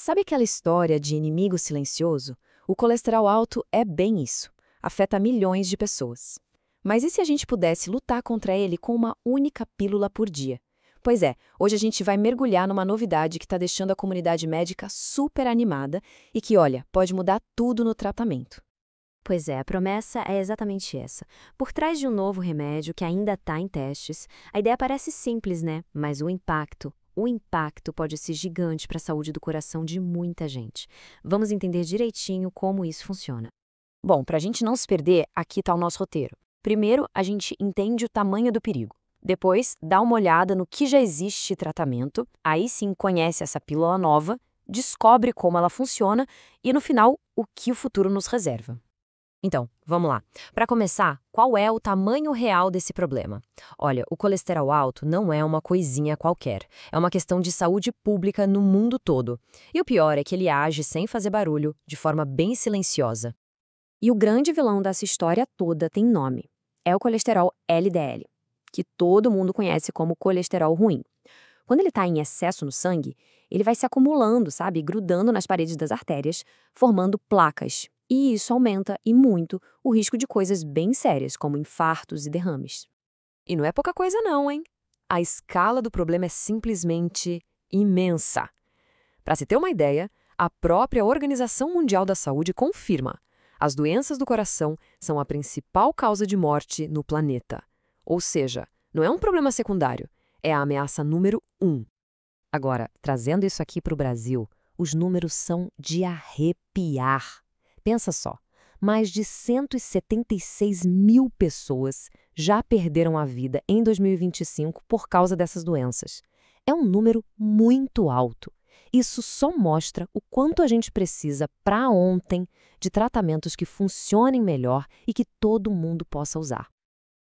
Sabe aquela história de inimigo silencioso? O colesterol alto é bem isso. Afeta milhões de pessoas. Mas e se a gente pudesse lutar contra ele com uma única pílula por dia? Pois é, hoje a gente vai mergulhar numa novidade que está deixando a comunidade médica super animada e que, olha, pode mudar tudo no tratamento. Pois é, a promessa é exatamente essa. Por trás de um novo remédio que ainda está em testes, a ideia parece simples, né? Mas o impacto pode ser gigante para a saúde do coração de muita gente. Vamos entender direitinho como isso funciona. Bom, para a gente não se perder, aqui está o nosso roteiro. Primeiro, a gente entende o tamanho do perigo. Depois, dá uma olhada no que já existe de tratamento, aí sim conhece essa pílula nova, descobre como ela funciona e, no final, o que o futuro nos reserva. Então, vamos lá. Para começar, qual é o tamanho real desse problema? Olha, o colesterol alto não é uma coisinha qualquer. É uma questão de saúde pública no mundo todo. E o pior é que ele age sem fazer barulho, de forma bem silenciosa. E o grande vilão dessa história toda tem nome. É o colesterol LDL, que todo mundo conhece como colesterol ruim. Quando ele está em excesso no sangue, ele vai se acumulando, sabe, grudando nas paredes das artérias, formando placas. E isso aumenta, e muito, o risco de coisas bem sérias, como infartos e derrames. E não é pouca coisa não, hein? A escala do problema é simplesmente imensa. Para se ter uma ideia, a própria Organização Mundial da Saúde confirma: as doenças do coração são a principal causa de morte no planeta. Ou seja, não é um problema secundário, é a ameaça número 1. Agora, trazendo isso aqui para o Brasil, os números são de arrepiar. Pensa só, mais de 176 mil pessoas já perderam a vida em 2025 por causa dessas doenças. É um número muito alto. Isso só mostra o quanto a gente precisa, para ontem, de tratamentos que funcionem melhor e que todo mundo possa usar.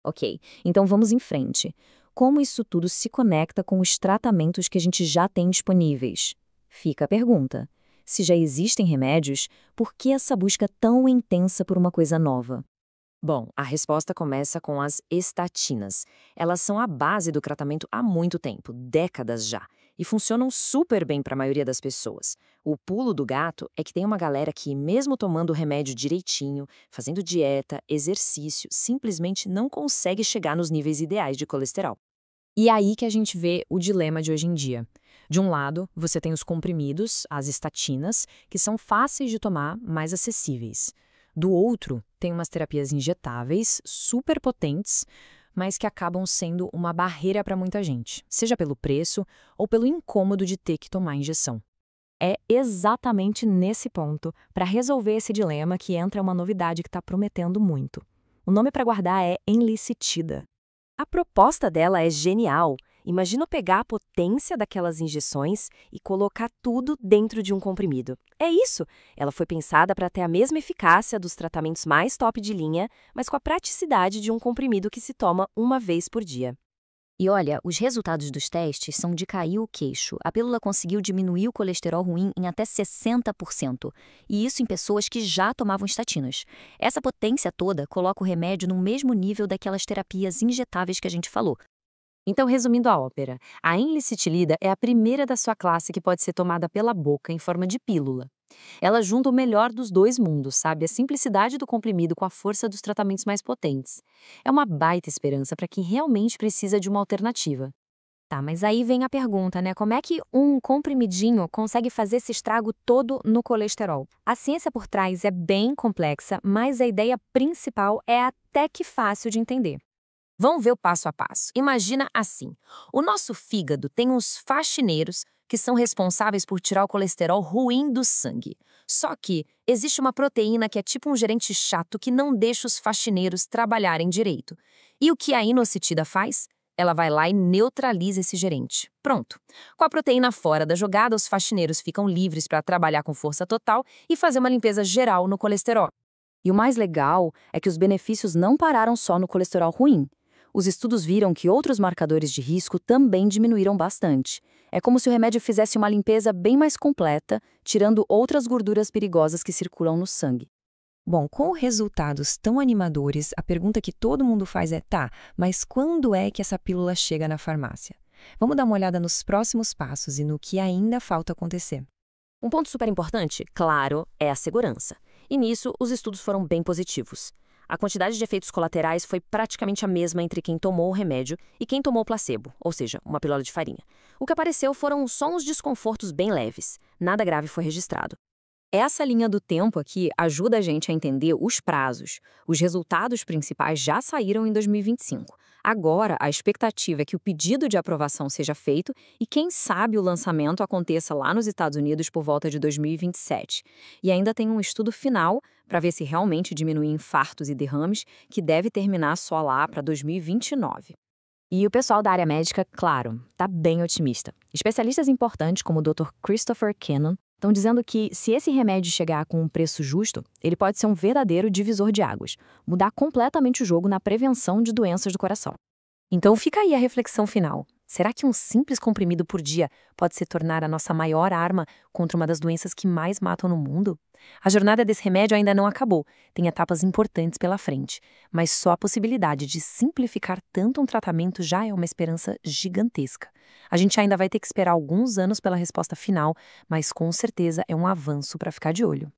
Ok, então vamos em frente. Como isso tudo se conecta com os tratamentos que a gente já tem disponíveis? Fica a pergunta. Se já existem remédios, por que essa busca tão intensa por uma coisa nova? Bom, a resposta começa com as estatinas. Elas são a base do tratamento há muito tempo, décadas já, e funcionam super bem para a maioria das pessoas. O pulo do gato é que tem uma galera que, mesmo tomando o remédio direitinho, fazendo dieta, exercício, simplesmente não consegue chegar nos níveis ideais de colesterol. E é aí que a gente vê o dilema de hoje em dia. De um lado, você tem os comprimidos, as estatinas, que são fáceis de tomar, mais acessíveis. Do outro, tem umas terapias injetáveis, super potentes, mas que acabam sendo uma barreira para muita gente, seja pelo preço ou pelo incômodo de ter que tomar injeção. É exatamente nesse ponto, para resolver esse dilema, que entra uma novidade que está prometendo muito. O nome para guardar é Enlicitida. A proposta dela é genial. Imagina pegar a potência daquelas injeções e colocar tudo dentro de um comprimido. É isso! Ela foi pensada para ter a mesma eficácia dos tratamentos mais top de linha, mas com a praticidade de um comprimido que se toma uma vez por dia. E olha, os resultados dos testes são de cair o queixo. A pílula conseguiu diminuir o colesterol ruim em até 60%, e isso em pessoas que já tomavam estatinas. Essa potência toda coloca o remédio no mesmo nível daquelas terapias injetáveis que a gente falou. Então, resumindo a ópera, a enlicitilida é a primeira da sua classe que pode ser tomada pela boca em forma de pílula. Ela junta o melhor dos dois mundos, sabe? A simplicidade do comprimido com a força dos tratamentos mais potentes. É uma baita esperança para quem realmente precisa de uma alternativa. Tá, mas aí vem a pergunta, né? Como é que um comprimidinho consegue fazer esse estrago todo no colesterol? A ciência por trás é bem complexa, mas a ideia principal é até que fácil de entender. Vamos ver o passo a passo. Imagina assim: o nosso fígado tem uns faxineiros que são responsáveis por tirar o colesterol ruim do sangue. Só que existe uma proteína que é tipo um gerente chato que não deixa os faxineiros trabalharem direito. E o que a inocitida faz? Ela vai lá e neutraliza esse gerente. Pronto. Com a proteína fora da jogada, os faxineiros ficam livres para trabalhar com força total e fazer uma limpeza geral no colesterol. E o mais legal é que os benefícios não pararam só no colesterol ruim. Os estudos viram que outros marcadores de risco também diminuíram bastante. É como se o remédio fizesse uma limpeza bem mais completa, tirando outras gorduras perigosas que circulam no sangue. Bom, com resultados tão animadores, a pergunta que todo mundo faz é: tá, mas quando é que essa pílula chega na farmácia? Vamos dar uma olhada nos próximos passos e no que ainda falta acontecer. Um ponto super importante, claro, é a segurança. E nisso, os estudos foram bem positivos. A quantidade de efeitos colaterais foi praticamente a mesma entre quem tomou o remédio e quem tomou o placebo, ou seja, uma pílula de farinha. O que apareceu foram só uns desconfortos bem leves. Nada grave foi registrado. Essa linha do tempo aqui ajuda a gente a entender os prazos. Os resultados principais já saíram em 2025. Agora, a expectativa é que o pedido de aprovação seja feito e, quem sabe, o lançamento aconteça lá nos Estados Unidos por volta de 2027. E ainda tem um estudo final para ver se realmente diminui infartos e derrames, que deve terminar só lá para 2029. E o pessoal da área médica, claro, está bem otimista. Especialistas importantes como o Dr. Christopher Cannon estão dizendo que, se esse remédio chegar com um preço justo, ele pode ser um verdadeiro divisor de águas, mudar completamente o jogo na prevenção de doenças do coração. Então fica aí a reflexão final. Será que um simples comprimido por dia pode se tornar a nossa maior arma contra uma das doenças que mais matam no mundo? A jornada desse remédio ainda não acabou, tem etapas importantes pela frente, mas só a possibilidade de simplificar tanto um tratamento já é uma esperança gigantesca. A gente ainda vai ter que esperar alguns anos pela resposta final, mas com certeza é um avanço para ficar de olho.